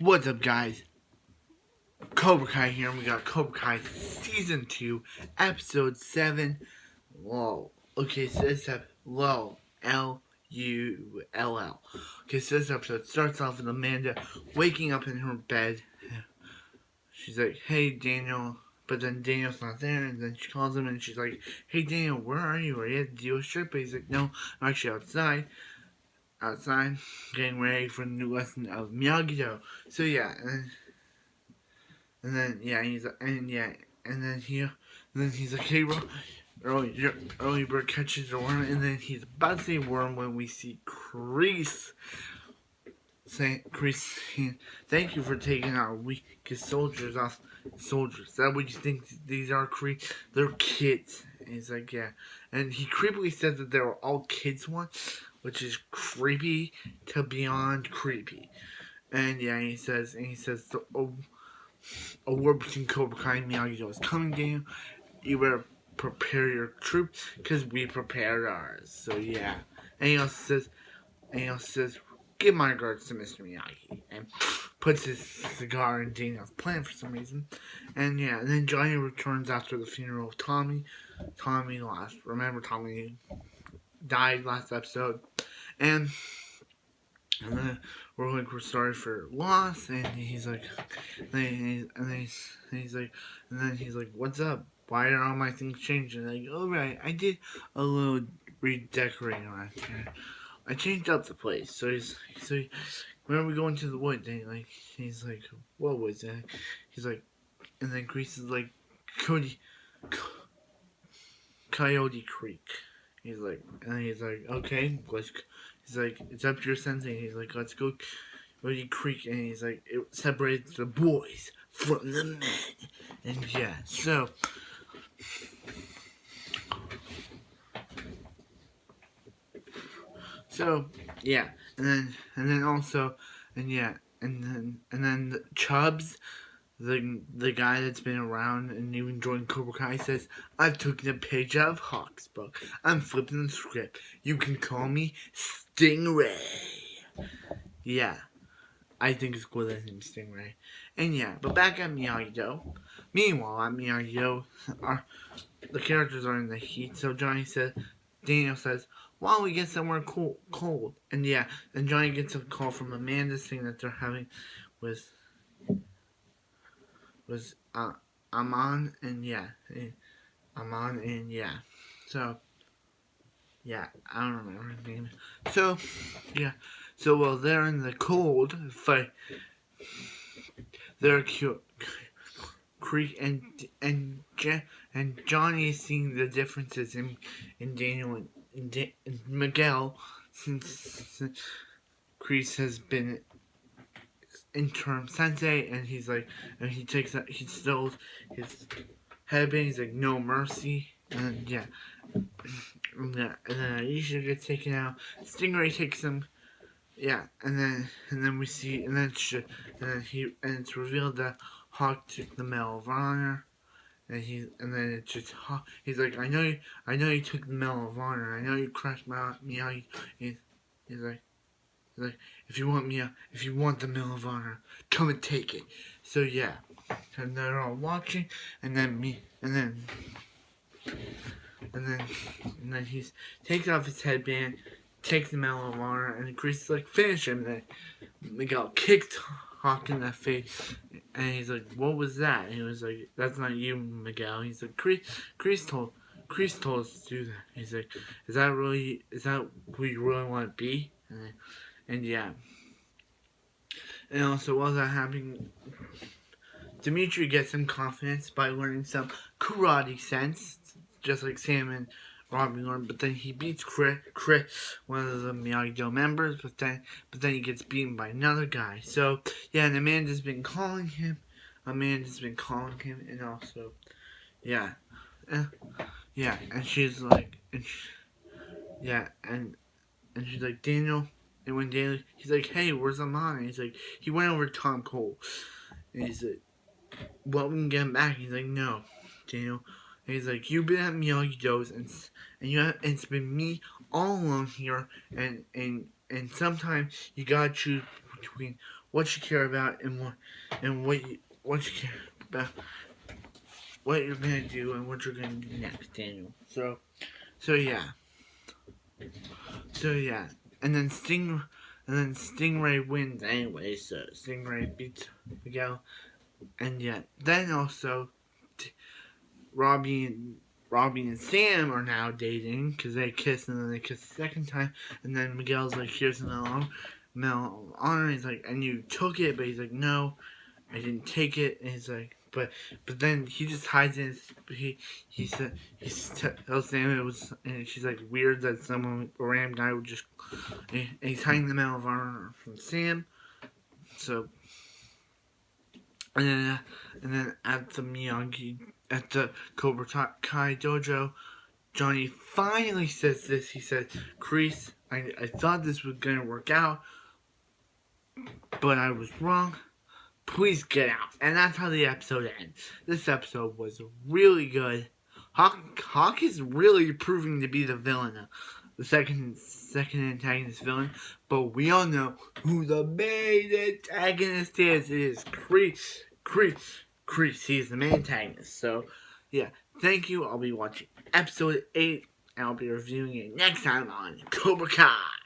What's up, guys? Cobra Kai here, and we got Cobra Kai Season 2, Episode 7. Lull. Okay, so this episode, Lull. Lull. Okay, so this episode starts off with Amanda waking up in her bed. She's like, hey, Daniel. But then Daniel's not there, and then she calls him, and she's like, hey, Daniel, where are you? Are you at the dealership? But he's like, no, I'm actually outside, getting ready for the new lesson of Miyagi-Do. So yeah, and then yeah, and then he's like, hey, early bird catches the worm, and then he's about to say worm when we see Kreese saying, thank you for taking our weakest soldiers off. Soldiers, is that what you think these are, Kreese? They're kids. And he's like, yeah, and he creepily says that they were all kids once, which is creepy to beyond creepy. And yeah, he says, a war between Cobra Kai and Miyagi-Do is coming, Daniel. You better prepare your troops, because we prepared ours. So yeah. And he also says, give my regards to Mr. Miyagi. And puts his cigar in Daniel's plant for some reason. And yeah, and then Johnny returns after the funeral of Tommy. Remember Tommy died last episode. And then we're sorry for loss, and he's like, and then he's like, what's up? Why are all my things changing? Like, oh right, I did a little redecorating last year. I changed up the place. So when are we going to the woods? And he's like, what was that? He's like, and then Grease is like, Coyote Creek. He's like, okay, he's like, it's up to your sensei. He's like, let's go Coyote Creek. And he's like, it separates the boys from the men. And yeah, yeah, and then also, and yeah, and then the Chubbs, the guy that's been around and even joined Cobra Kai, says, I've taken a page out of Hawk's book. I'm flipping the script. You can call me Stingray. Yeah, I think it's cool that his name's Stingray. And yeah, but back at Miyagi-Do. Meanwhile, at Miyagi-Do, the characters are in the heat, so Daniel says, why don't we get somewhere cold? And yeah, and Johnny gets a call from Amanda saying that they're having was Amon, and yeah, so yeah, I don't remember his name. So yeah, so while they're in the cold fight, they're cute. Creek and Johnny is seeing the differences in Daniel and Miguel since Kreese has been interim sensei, and he's like, and he steals his headband. He's like, no mercy, and yeah, and then Aisha gets taken out. Stingray takes him. Yeah, and then we see, and then it's revealed that Hawk took the Medal of Honor. And then it's just he's like, I know you took the Medal of Honor. I know you crushed me out. He's like, if you want the Medal of Honor, come and take it. So yeah, and they're all watching, and then he takes off his headband, takes the Medal of Honor, and Chris is like, finish him. And then Miguel kicked Hawk in the face, and he's like, what was that? And he was like, that's not you, Miguel. He's like, Chris told us to do that. He's like, is that who you really want to be? And yeah. And also, while that happening, Dimitri gets some confidence by learning some karate sense, just like Sam and Robin learned. But then he beats Chris, one of the Miyagi-Do members. But then he gets beaten by another guy. So yeah, and Amanda's been calling him. And also, yeah, and she's like, and she's like, Daniel. And when Daniel, he's like, hey, where's Amon? And he's like, he went over to Tom Cole. And he's like, well, we can get him back. He's like, no, Daniel. And he's like, you've been at Miyagi-Do's, and it's been me all alone here, and sometimes you gotta choose between what you care about, and what you care about, what you're gonna do, and what you're gonna do next, Daniel. So yeah, so yeah, and then Stingray wins anyway. So Stingray beats Miguel, and yeah, then also Robbie and Robbie and Sam are now dating because they kiss and then they kiss the second time, and then Miguel's like, "Here's an medal of honor." He's like, "And you took it," but he's like, "No, I didn't take it." And he's like, but then he just hides it. He said tells Sam it was, and she's like, weird that someone a random guy would just. And he's hiding the medal of honor from Sam. So and then at the Cobra Kai dojo, Johnny finally says this. He said, "Kreese, I thought this was gonna work out, but I was wrong. Please get out." And that's how the episode ends. This episode was really good. Hawk is really proving to be the villain, the second antagonist villain. But we all know who the main antagonist is. It is Kreese. He is the main antagonist. So, yeah. Thank you. I'll be watching episode 8, and I'll be reviewing it next time on Cobra Kai.